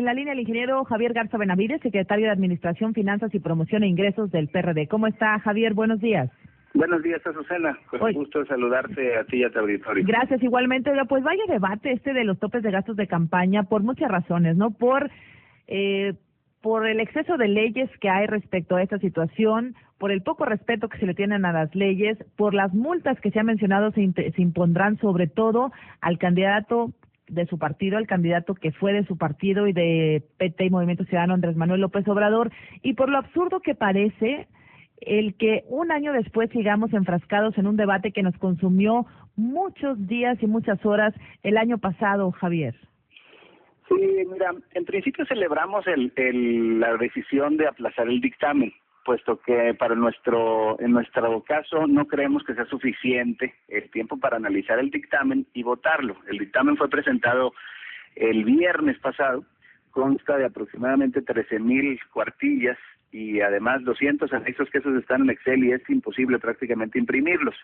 la línea el ingeniero Javier Garza Benavides, secretario de Administración, Finanzas y Promoción e Ingresos del PRD. ¿Cómo está, Javier? Buenos días. Buenos días, Azucena. Con el gusto de saludarte a ti y a tu auditorio. Gracias, igualmente. Pues vaya debate de los topes de gastos de campaña por muchas razones, ¿no? Por el exceso de leyes que hay respecto a esta situación, por el poco respeto que se le tienen a las leyes, por las multas que se ha mencionado se impondrán sobre todo al candidato de su partido, al candidato que fue de su partido y de PT y Movimiento Ciudadano, Andrés Manuel López Obrador, y por lo absurdo que parece el que un año después sigamos enfrascados en un debate que nos consumió muchos días y muchas horas el año pasado, Javier. Sí, mira, en principio celebramos la decisión de aplazar el dictamen, puesto que en nuestro caso no creemos que sea suficiente el tiempo para analizar el dictamen y votarlo. El dictamen fue presentado el viernes pasado, consta de aproximadamente 13,000 cuartillas y además 200 anexos que esos están en Excel y es imposible prácticamente imprimirlos.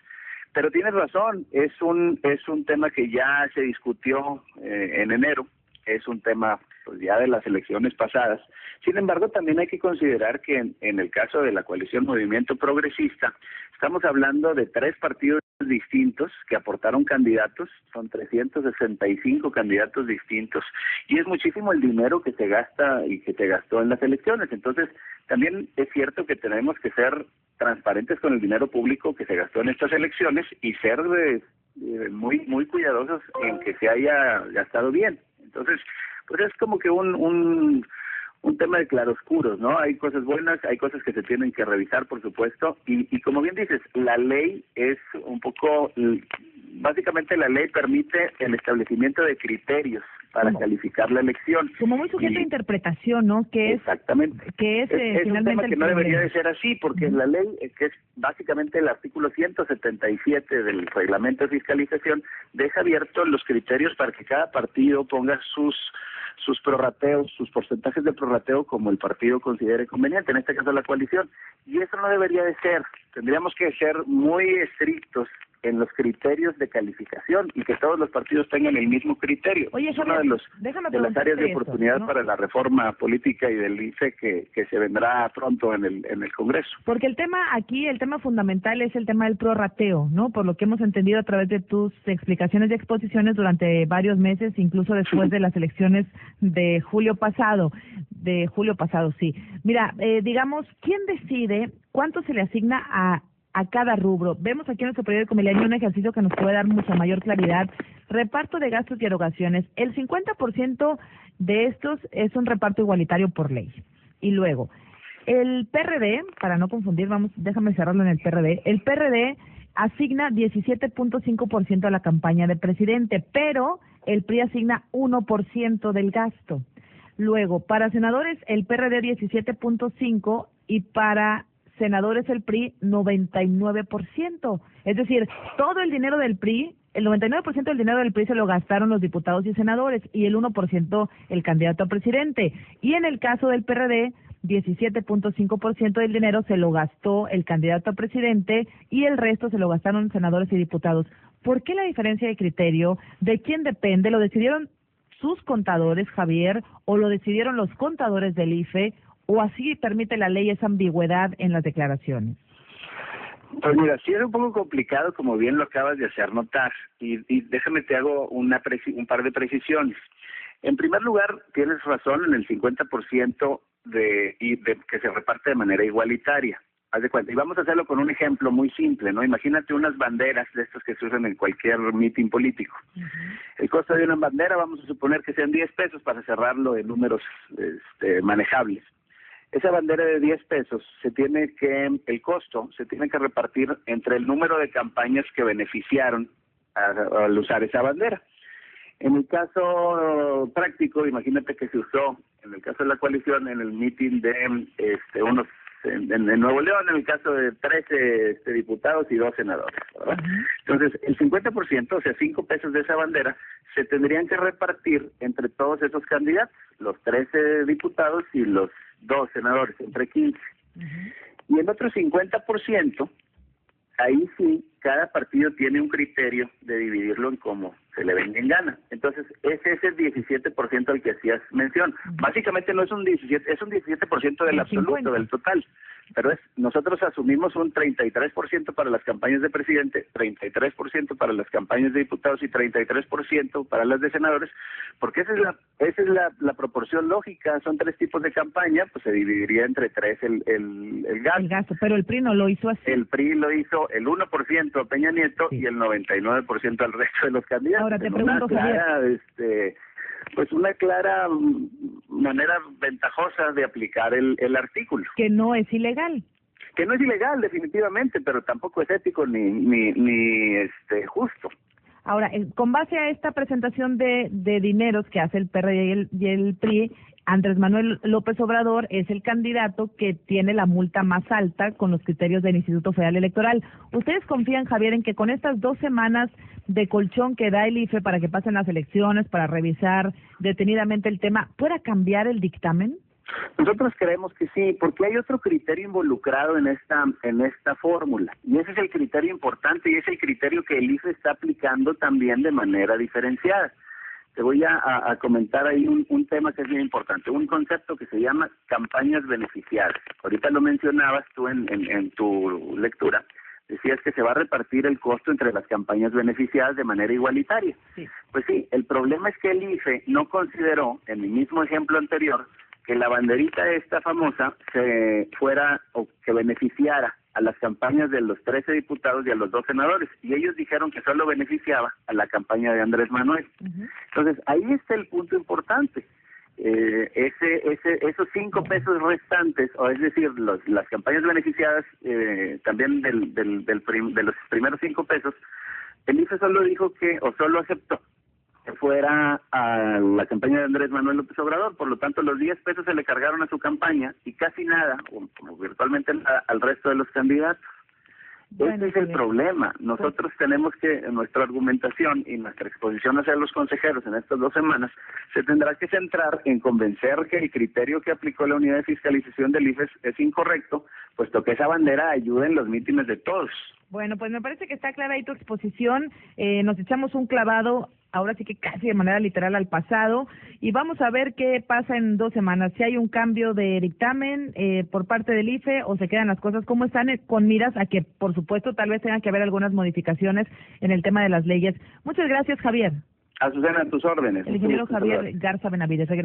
Pero tienes razón, es un tema que ya se discutió en enero. Es un tema pues ya de las elecciones pasadas. Sin embargo, también hay que considerar que en el caso de la coalición Movimiento Progresista, estamos hablando de 3 partidos distintos que aportaron candidatos, son 365 candidatos distintos, y es muchísimo el dinero que se gasta y que se gastó en las elecciones. Entonces, también es cierto que tenemos que ser transparentes con el dinero público que se gastó en estas elecciones y ser muy cuidadosos en que se haya gastado bien. Entonces, pues es como que un tema de claroscuros, ¿no? Hay cosas buenas, hay cosas que se tienen que revisar, por supuesto, y como bien dices, la ley es un poco, básicamente la ley permite el establecimiento de criterios para calificar la elección. Como muy sujeto a interpretación, ¿no? Exactamente. Que es finalmente un tema que no debería de ser así, porque la ley, que es básicamente el artículo 177 del reglamento de fiscalización, deja abiertos los criterios para que cada partido ponga sus prorrateos, sus porcentajes de prorrateo como el partido considere conveniente, en este caso la coalición. Y eso no debería de ser. Tendríamos que ser muy estrictos en los criterios de calificación y que todos los partidos tengan el mismo criterio. Oye, es una de las áreas de oportunidad, ¿no?, para la reforma política y del IFE que se vendrá pronto en el Congreso. Porque el tema fundamental es el tema del prorrateo, ¿no? Por lo que hemos entendido a través de tus explicaciones y exposiciones durante varios meses, incluso después de las elecciones de julio pasado, sí. Mira, digamos, ¿quién decide cuánto se le asigna a cada rubro? Vemos aquí en nuestro periódico Milenio un ejercicio que nos puede dar mucha mayor claridad. Reparto de gastos y erogaciones. El 50% de estos es un reparto igualitario por ley. Y luego, el PRD, para no confundir, déjame cerrarlo en el PRD. El PRD asigna 17.5% a la campaña de presidente, pero el PRI asigna 1% del gasto. Luego, para senadores, el PRD 17.5% y para senadores el PRI 99%. Es decir, todo el dinero del PRI, el 99% del dinero del PRI se lo gastaron los diputados y senadores y el 1% el candidato a presidente. Y en el caso del PRD, 17.5% del dinero se lo gastó el candidato a presidente y el resto se lo gastaron senadores y diputados. ¿Por qué la diferencia de criterio? ¿De quién depende? ¿Lo decidieron sus contadores, Javier, o lo decidieron los contadores del IFE? ¿O así permite la ley esa ambigüedad en las declaraciones? Pues mira, sí es un poco complicado, como bien lo acabas de hacer notar, y déjame te hago un par de precisiones. En primer lugar, tienes razón en el 50% que se reparte de manera igualitaria. Haz de cuenta, y vamos a hacerlo con un ejemplo muy simple, ¿no? Imagínate unas banderas de estas que se usan en cualquier mitin político. El costo de una bandera, vamos a suponer que sean 10 pesos para cerrarlo en números manejables. Esa bandera de 10 pesos el costo se tiene que repartir entre el número de campañas que beneficiaron al usar esa bandera. En el caso práctico, imagínate que se usó, en el caso de la coalición, en el mitin de en Nuevo León, en el caso de 13 diputados y 2 senadores, ¿verdad? Entonces, el 50%, o sea, 5 pesos de esa bandera, se tendrían que repartir entre todos esos candidatos, los 13 diputados y los 2 senadores, entre 15. Y el otro 50%, ahí sí cada partido tiene un criterio de dividirlo en cómo se le venga en gana. Entonces, ese es el 17% al que hacías mención. Básicamente no es un 17, es un 17% del absoluto, del total. Pero nosotros asumimos un 33% para las campañas de presidente, 33% para las campañas de diputados y 33% para las de senadores, porque esa es la proporción lógica. Son 3 tipos de campaña, pues se dividiría entre 3 el gasto. El gasto, pero el PRI no lo hizo así. El PRI lo hizo el 1% a Peña Nieto y el 99% al resto de los candidatos. Ahora te pregunto, Javier, pues una clara manera ventajosa de aplicar el artículo. Que no es ilegal. Que no es ilegal, definitivamente, pero tampoco es ético ni justo. Ahora, con base a esta presentación de dineros que hace el PRD y el PRI, Andrés Manuel López Obrador es el candidato que tiene la multa más alta con los criterios del Instituto Federal Electoral. ¿Ustedes confían, Javier, en que con estas 2 semanas de colchón que da el IFE para que pasen las elecciones, para revisar detenidamente el tema, pueda cambiar el dictamen? Nosotros creemos que sí, porque hay otro criterio involucrado en esta fórmula, y ese es el criterio importante y es el criterio que el IFE está aplicando también de manera diferenciada. Te voy a comentar ahí un tema que es bien importante, un concepto que se llama campañas beneficiadas. Ahorita lo mencionabas tú en tu lectura, decías que se va a repartir el costo entre las campañas beneficiadas de manera igualitaria. Sí. Pues sí, el problema es que el IFE no consideró, en mi mismo ejemplo anterior, que la banderita esta famosa se fuera o que beneficiara a las campañas de los 13 diputados y a los 2 senadores, y ellos dijeron que solo beneficiaba a la campaña de Andrés Manuel. Entonces, ahí está el punto importante. Esos 5 pesos restantes, o es decir, las campañas beneficiadas también de los primeros 5 pesos, el IFE solo dijo solo aceptó que fuera a la campaña de Andrés Manuel López Obrador. Por lo tanto, los 10 pesos se le cargaron a su campaña y casi nada, o virtualmente nada, al resto de los candidatos. Este es el problema. Nosotros tenemos que, en nuestra argumentación y nuestra exposición hacia los consejeros en estas 2 semanas, se tendrá que centrar en convencer que el criterio que aplicó la unidad de fiscalización del IFE es incorrecto, puesto que esa bandera ayuda en los mítines de todos. Bueno, pues me parece que está clara ahí tu exposición. Nos echamos un clavado, ahora sí que casi de manera literal, al pasado, y vamos a ver qué pasa en 2 semanas. Si hay un cambio de dictamen por parte del IFE o se quedan las cosas como están, con miras a que, por supuesto, tal vez tengan que haber algunas modificaciones en el tema de las leyes. Muchas gracias, Javier. Azucena, a tus órdenes. El ingeniero Javier Garza Benavides. Regresa.